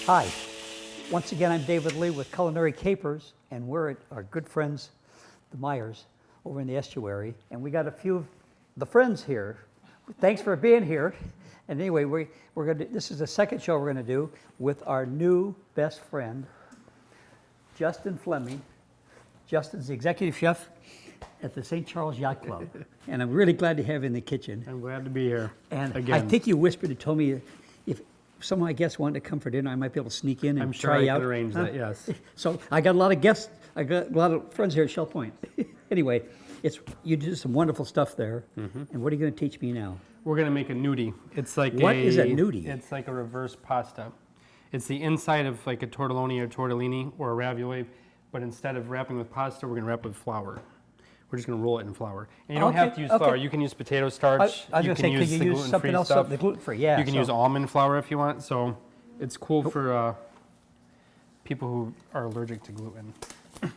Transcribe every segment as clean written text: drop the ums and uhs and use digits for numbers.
Hi, once again I'm David Lee with Culinary Capers, and we're at our good friends, the Myers, over in the estuary, and we got a few of the friends here. Thanks for being here. And anyway, we're gonna. This is the second show we're going to do with our new best friend, Justin Fleming. Justin's the executive chef at the St. Charles Yacht Club, and I'm really glad to have you in the kitchen. I'm glad to be here. And again. I think you whispered and told me if some of my guests wanted to come for dinner, I might be able to sneak in and I'm sure try I you out. could arrange that, yes. So I got a lot of guests. I got a lot of friends here at Shell Point. Anyway, you do some wonderful stuff there. And what are you going to teach me now? We're going to make a nudie. It's like What is a nudie? It's like a reverse pasta. It's the inside of like a tortelloni or tortellini or a ravioli, but instead of wrapping with pasta, we're going to wrap with flour. We're just going to roll it in flour. And you don't have to use flour. You can use potato starch. I was going to say, could you use something else, the gluten-free? Yeah. You can use almond flour if you want. So it's cool for people who are allergic to gluten.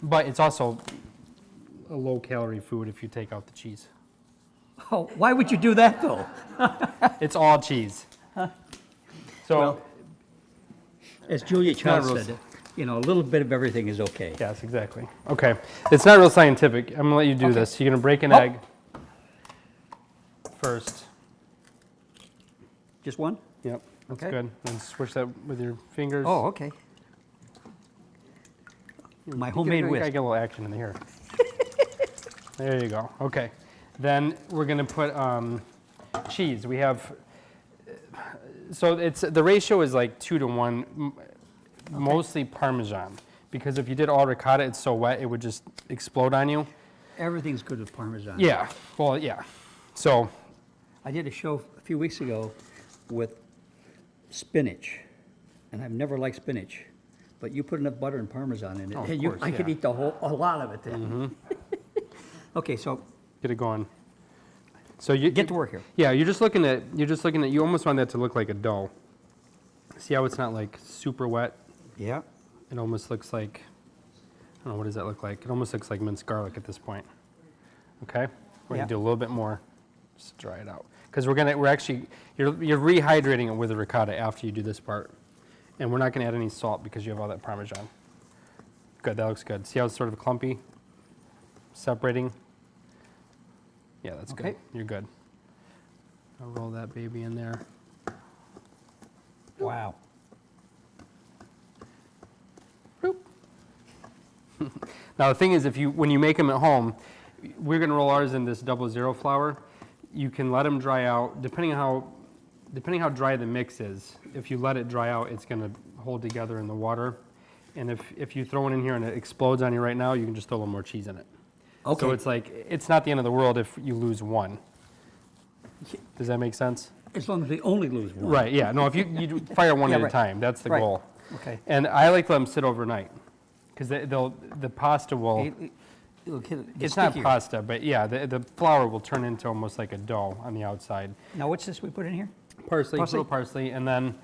But it's also a low-calorie food if you take out the cheese. Oh, why would you do that, though? It's all cheese. So, well, as Julia Child said, you know, a little bit of everything is okay. Yes, exactly. Okay, it's not real scientific. I'm gonna let you do this. You're gonna break an egg first. Just one? Yep, that's good. And swish that with your fingers. Oh, okay. My homemade whisk. I get a little action in here. There you go. Okay. Then we're going to put cheese. We have, so the ratio is like 2 to 1, mostly Parmesan. Because if you did all ricotta, it's so wet, it would just explode on you. Everything's good with Parmesan. Yeah, well, yeah. So. I did a show a few weeks ago with spinach, and I've never liked spinach. But you put enough butter and Parmesan in it, and I could eat a lot of it then. Okay, so. Get it going. So you get to work here. Yeah, you're just looking at. You almost want that to look like a dough. See how it's not like super wet? Yeah. It almost looks like. I don't know, what does that look like? It almost looks like minced garlic at this point. Okay. We're gonna do a little bit more. Just dry it out because you're rehydrating it with the ricotta after you do this part, and we're not gonna add any salt because you have all that Parmesan. Good. That looks good. See how it's sort of clumpy, separating. Yeah, that's good. You're good. I'll roll that baby in there. Wow. Now the thing is, when you make them at home, we're going to roll ours in this 00 flour. You can let them dry out, depending how dry the mix is. If you let it dry out, it's going to hold together in the water. And if you throw it in here and it explodes on you right now, you can just throw a little more cheese in it. Okay. So it's like, it's not the end of the world if you lose one. Does that make sense? As long as we only lose one. Right, yeah. No, if you fire one at a time, that's the goal. Okay. And I like to let them sit overnight because the pasta will, it's not pasta, but yeah, the flour will turn into almost like a dough on the outside. Now what's this we put in here? Parsley, little parsley, and then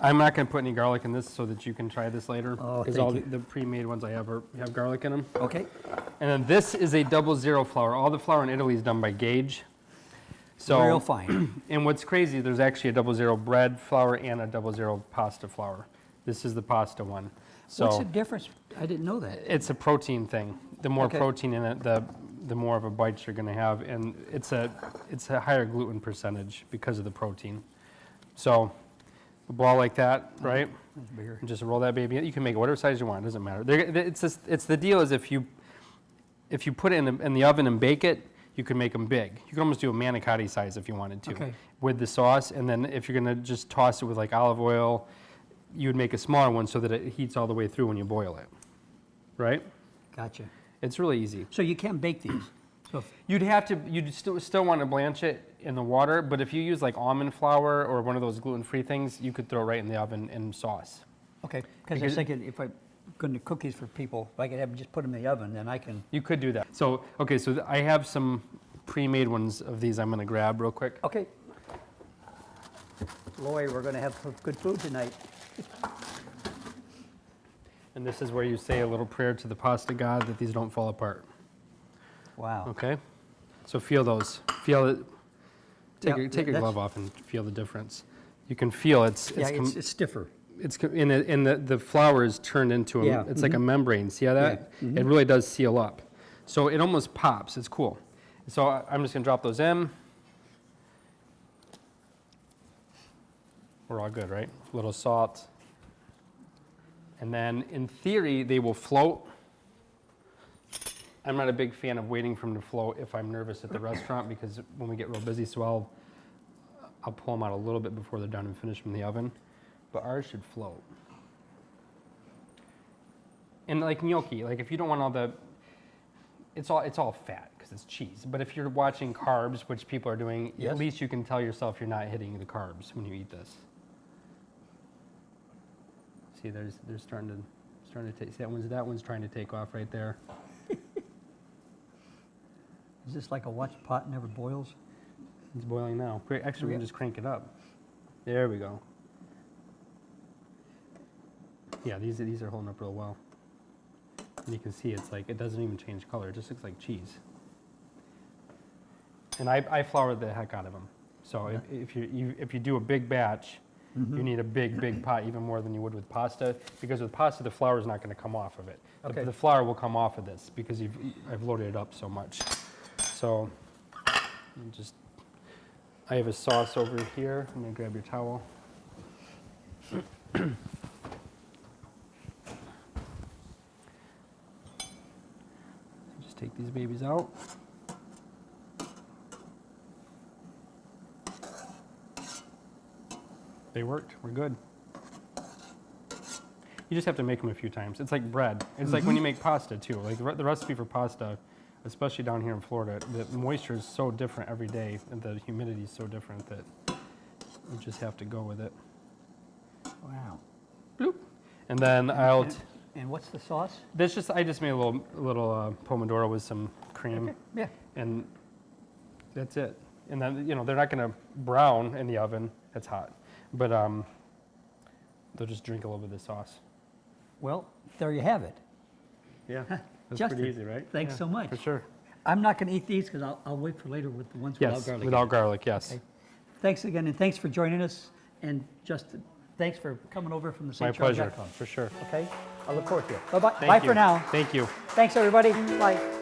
I'm not going to put any garlic in this so that you can try this later. Oh, because all the pre-made ones I have have garlic in them. Okay. And then this is a 00 flour. All the flour in Italy is done by gauge. So real fine. And what's crazy, there's actually a 00 bread flour and a 00 pasta flour. This is the pasta one. So what's the difference? I didn't know that. It's a protein thing. The more protein in it, the more of a bite you're going to have, and it's a higher gluten percentage because of the protein. So. A ball like that, right? And just roll that baby in. You can make it whatever size you want. It doesn't matter. It's the deal is if you put it in the oven and bake it, you can make them big. You can almost do a manicotti size if you wanted to with the sauce. And then if you're going to just toss it with like olive oil, you would make a smaller one so that it heats all the way through when you boil it, right? Gotcha. It's really easy. So you can't bake these. So You'd still want to blanch it in the water, but if you use like almond flour or one of those gluten-free things, you could throw it right in the oven in sauce. Okay, because I was thinking if I'm going to cook these for people, if I could have just put them in the oven, then I can. You could do that. So, okay, so I have some pre-made ones of these I'm going to grab real quick. Okay. Lori, we're going to have some good food tonight. And this is where you say a little prayer to the pasta god that these don't fall apart. Wow. Okay. So feel those. Feel it. Take your glove off and feel the difference. You can feel it's stiffer. and the flour is turned into Yeah, it's like a membrane. See how that? Yeah, It really does seal up. So it almost pops. It's cool. So I'm just gonna drop those in. We're all good, right? A little salt. And then in theory, they will float. I'm not a big fan of waiting for them to float if I'm nervous at the restaurant because when we get real busy, so I'll pull them out a little bit before they're done and finished from the oven. But ours should float. And like gnocchi, like if you don't want all the, it's all fat because it's cheese. But if you're watching carbs, which people are doing, Yes. at least you can tell yourself you're not hitting the carbs when you eat this. See, they're starting to take. See, that one's trying to take off right there. Is this like a watch pot never boils? It's boiling now. Great. Actually, we can just crank it up. There we go. Yeah, these are holding up real well. And you can see it's like, it doesn't even change color. It just looks like cheese. And I floured the heck out of them. So if you do a big batch, you need a big pot, even more than you would with pasta. Because with pasta, the flour is not going to come off of it. Okay. The flour will come off of this because I've loaded it up so much. So I have a sauce over here. I'm going to grab your towel. Just take these babies out. They worked. We're good. You just have to make them a few times. It's like bread. It's like when you make pasta too. Like the recipe for pasta, especially down here in Florida, the moisture is so different every day, and the humidity is so different that you just have to go with it. Wow. Bloop. And then And what's the sauce? I just made a little pomodoro with some cream. Okay. Yeah. And that's it. And then they're not going to brown in the oven. It's hot, but they'll just drink a little bit of the sauce. Well, there you have it. Yeah, that's Justin, pretty easy, right? thanks so much. For sure. I'm not going to eat these because I'll wait for later with the ones without Yes, garlic. without garlic. Yes. Okay. Thanks again, and thanks for joining us. And Justin, thanks for coming over from the My St. Charles pleasure. Restaurant. For sure. Okay, I look forward to it. Bye bye. Thank Bye you. for now. Thank you. Thanks everybody. Bye.